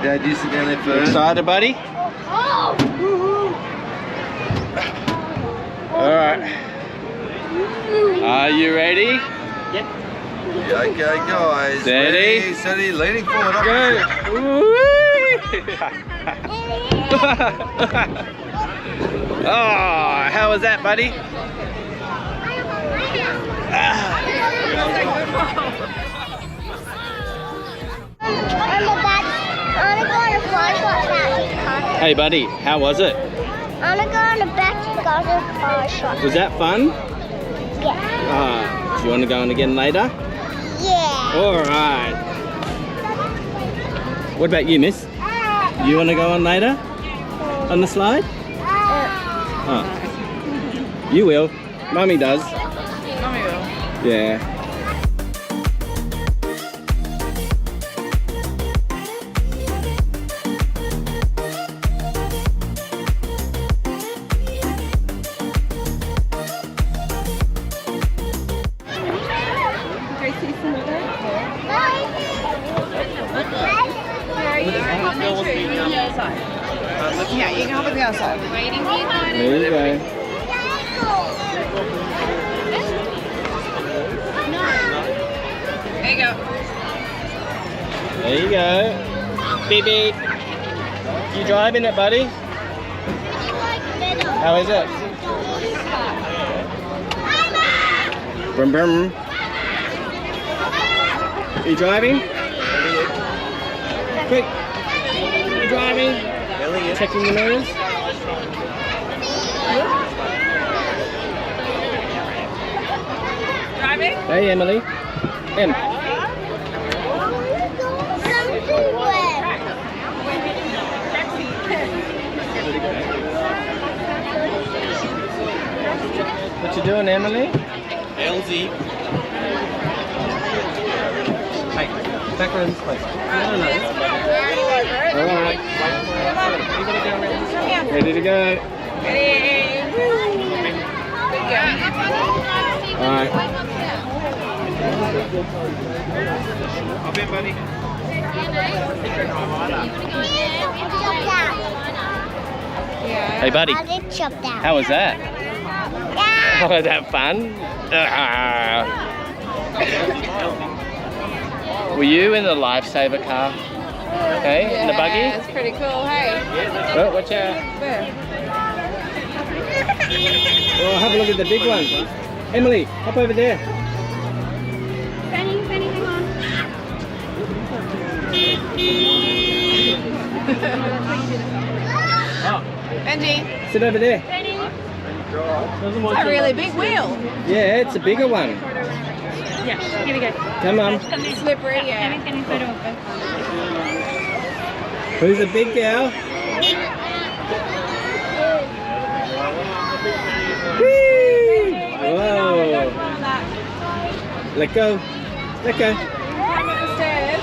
Dad, you sit down there first. Excited, buddy? Alright. Are you ready? Yep. Yeah, okay, guys. Steady. Steady, leaning forward. Up. Go! Oh, how was that, buddy? Hey, buddy, how was it? I'm gonna go on the back to go to the car shop. Was that fun? Yeah. Do you want to go on again later? Yeah. Alright. What about you, miss? You want to go on later? On the slide? Oh. You will. Mummy does. Mummy will. Yeah. Yeah, you can hop on the other side. There you go. There you go. There you go. Beep beep. You driving it, buddy? How is it? Brum brum. You driving? Quick. You driving? Checking the mirrors. Driving? Hey, Emily. Em. What you doing, Emily? LZ. Hey, back rooms, please. No. Alright. Ready to go. Ready. Good girl. Alright. Hop in, buddy. Hey, buddy. I did chop that. How was that? Yeah. Was that fun? Were you in the lifesaver car? Okay, in the buggy? Yeah, it's pretty cool, hey? Oh, watch out. There. Oh, have a look at the big one. Emily, hop over there. Benny, hang on. Benji, Sit over there. it's a really big wheel. Yeah, it's a bigger one. Yeah, here we go. Come on. Slippery, yeah. Who's a big girl? Whee! Whoa. Let go. Let go. Climb up the stairs.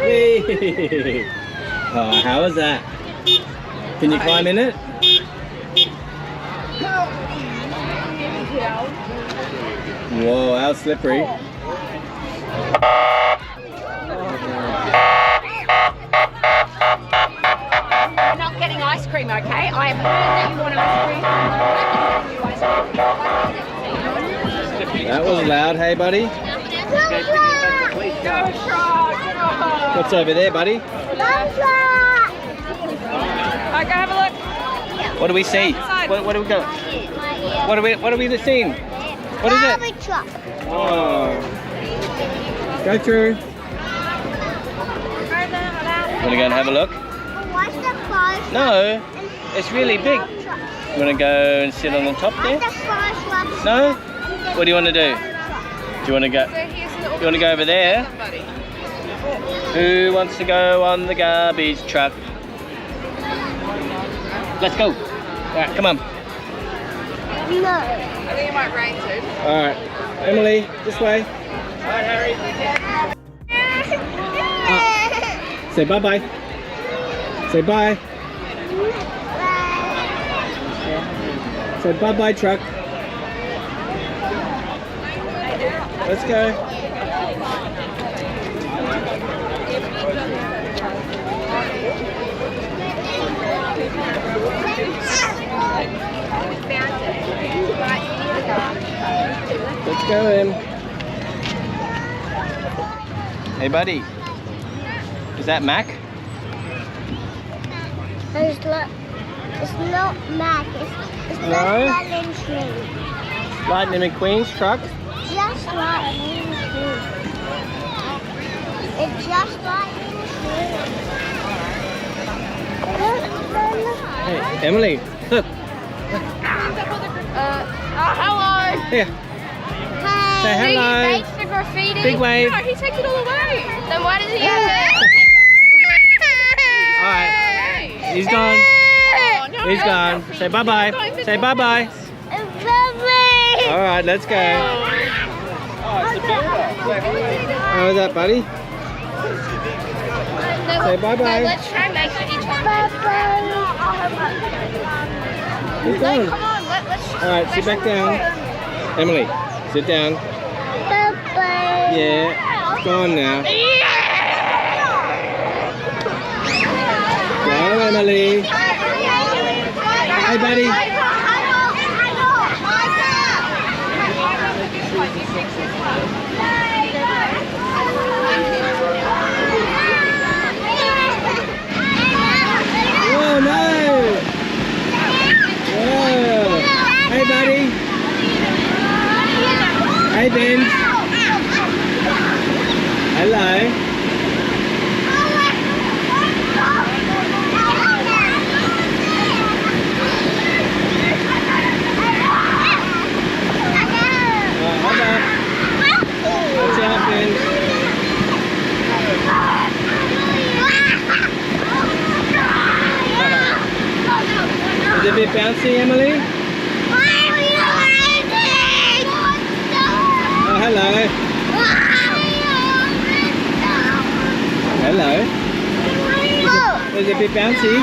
Whee! Oh, how was that? Can you climb in it? Whoa, how slippery. We're not getting ice cream, okay? I have heard that you want ice cream. That was loud, hey buddy. What's over there, buddy? Alright, go have a look. What do we see? What do we go? What are we seeing? What is it? Truck. Oh. Go through. Want to go and have a look? What's the first? No, it's really big. You want to go and sit on the top there? What's the first one? No? What do you want to do? Do you want to go? You want to go over there? Who wants to go on the garbage truck? Let's go. All right, come on. No. I think it might rain soon. All right, Emily, this way. Say bye-bye. Say bye. Say bye-bye, truck. Let's go. Let's go in. Hey buddy, is that Mac? It's not Mac. It's No. not Lightning Tree. Lightning McQueen's truck? Just Lightning Tree. It's just Lightning Tree. Look. Hey, Emily, look. Hello. Here, say Hey. hello. Thanks for graffiti. Big wave. No, he takes it all away. Then why does he have Alright, it? he's gone. Oh, no. He's gone. Say bye-bye. Say bye-bye. Lovely. Alright, let's go. How was that, buddy? Say bye-bye. Let's try and make it each one. He's gone. Come on, let's just. Alright, sit back down. Emily, sit down. Bye-bye. Yeah, it's gone now. Go, Emily. Hey, buddy. Oh, no. Whoa. Hey, buddy. Hey, Ben. Hello. Hold up. Watch out, Ben. Is it a bit bouncy, Emily? Oh, hello. Hello. Is it a bit bouncy?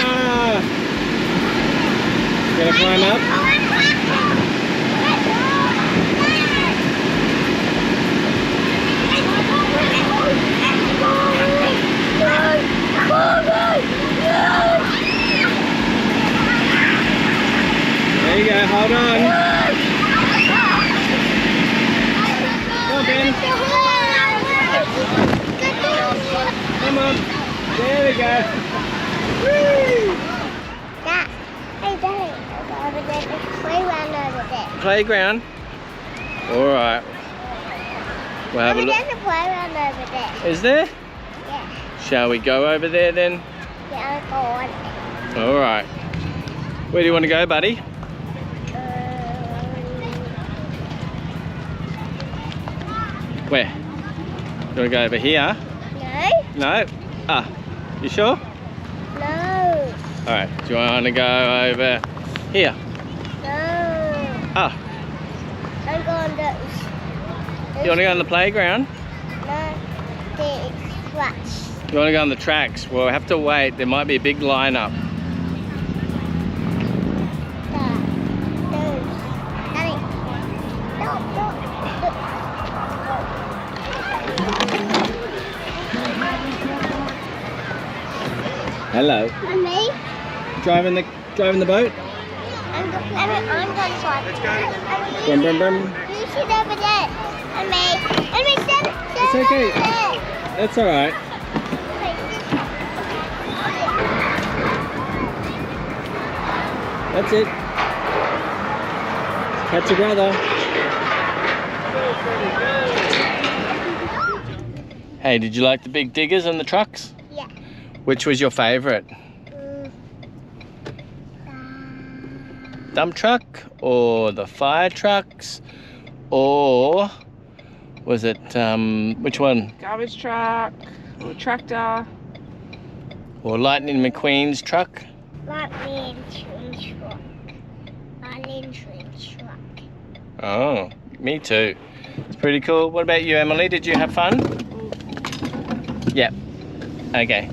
Ah. Gonna climb up? There you go, hold on. Come on, Ben. Come on. There we go. Whee! Dad, hey Daddy, over there, there's a playground over there. Playground? Alright. We'll have a look. There's a playground over there. Is there? Yeah. Shall we go over there then? Yeah, I'll go on it. Alright. Where do you want to go, buddy? Where? You want to go over here? No, No? Ah, you sure? no, Alright, do you want to go over here? no. Ah, I'm going those. you want to go on the playground? No, the scratch. You want to go on the tracks? We'll have to wait. There might be a big lineup. Those. Daddy. No. Hello. And me? Driving the boat? I'm going to try. Let's go. Brum, brum, brum. You sit over there. And me. Stand It's okay. over there. That's alright. That's it. Catch your brother. Hey, did you like the big diggers and the trucks? Yeah. Which was your favourite? Dump truck or the fire trucks or was it which one? Garbage truck or tractor. Or Lightning McQueen's truck? Lightning truck. Oh, me too. It's pretty cool. What about you, Emily? Did you have fun? Yep. Okay.